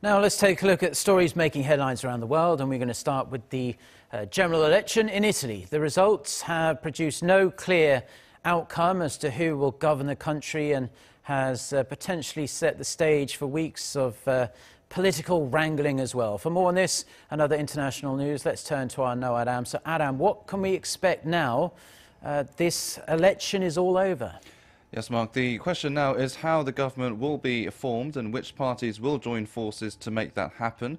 Now let's take a look at stories making headlines around the world, and we're going to start with the general election in Italy. The results have produced no clear outcome as to who will govern the country and has potentially set the stage for weeks of political wrangling as well. For more on this and other international news, let's turn to our Ro Aram. So Aram, what can we expect now this election is all over? Yes, Mark, the question now is how the government will be formed and which parties will join forces to make that happen.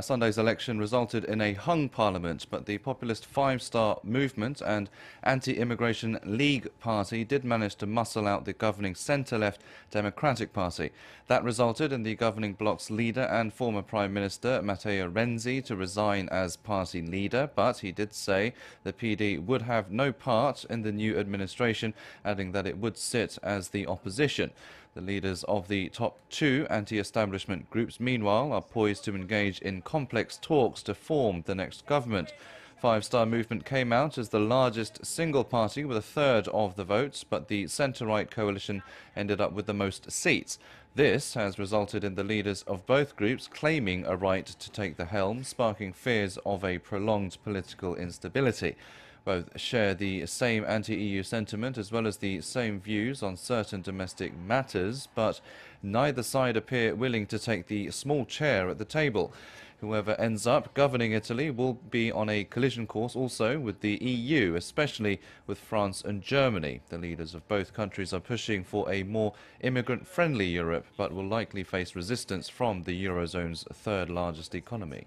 Sunday's election resulted in a hung parliament, but the populist Five Star Movement and anti-immigration League party did manage to muscle out the governing centre-left Democratic Party. That resulted in the governing bloc's leader and former Prime Minister Matteo Renzi to resign as party leader, but he did say the PD would have no part in the new administration, adding that it would sit as the opposition. The leaders of the top two anti-establishment groups, meanwhile, are poised to engage in complex talks to form the next government. Five Star Movement came out as the largest single party with a third of the votes, but the centre-right coalition ended up with the most seats. This has resulted in the leaders of both groups claiming a right to take the helm, sparking fears of a prolonged political instability. Both share the same anti-EU sentiment as well as the same views on certain domestic matters, but neither side appear willing to take the small chair at the table. Whoever ends up governing Italy will be on a collision course also with the EU, especially with France and Germany. The leaders of both countries are pushing for a more immigrant-friendly Europe, but will likely face resistance from the Eurozone's third largest economy.